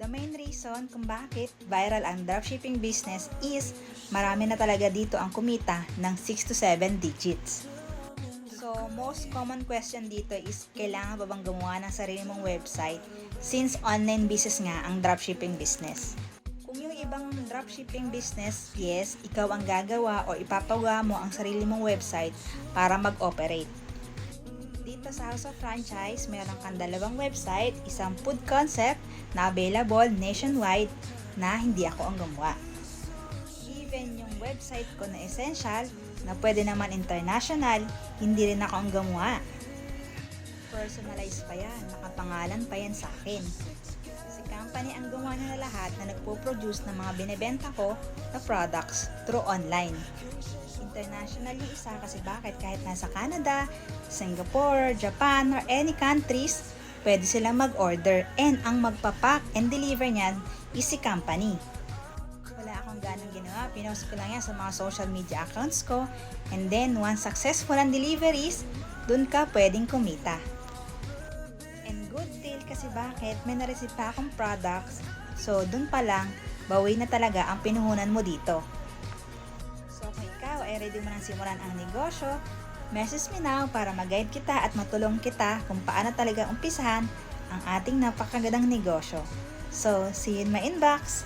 The main reason kung bakit viral ang dropshipping business is marami na talaga dito ang kumita ng 6 to 7 digits. So, most common question dito is kailangan ba bang gumawa ng sarili mong website since online business nga ang dropshipping business. Kung yung ibang dropshipping business, yes, ikaw ang gagawa o ipapagawa mo ang sarili mong website para mag-operate. Dito sa House of Franchise, meron kang dalawang website, isang food concept na available nationwide na hindi ako ang gumawa. Even yung website ko na essential, na pwede naman international, hindi rin ako ang gumawa. Personalized pa yan, nakapangalan pa yan sa akin. Si company ang gumawa na lahat na nagpo-produce ng mga binebenta ko na products through online. International yung isa kasi bakit kahit nasa Canada, Singapore, Japan, or any countries, pwede silang mag-order and ang magpapack and deliver niyan is si company. Wala akong ganang ginawa, pinost ko lang yan sa mga social media accounts ko and then once successful ang deliveries, dun ka pwedeng kumita. And good deal kasi bakit may na-receive pa akong products, so dun pa lang, bawi na talaga ang pinuhunan mo dito. So kung ikaw ay ready mo nang simulan ang negosyo, message me now para mag-guide kita at matulong kita kung paano talaga umpisahan ang ating napakagandang negosyo. So, see you in my inbox!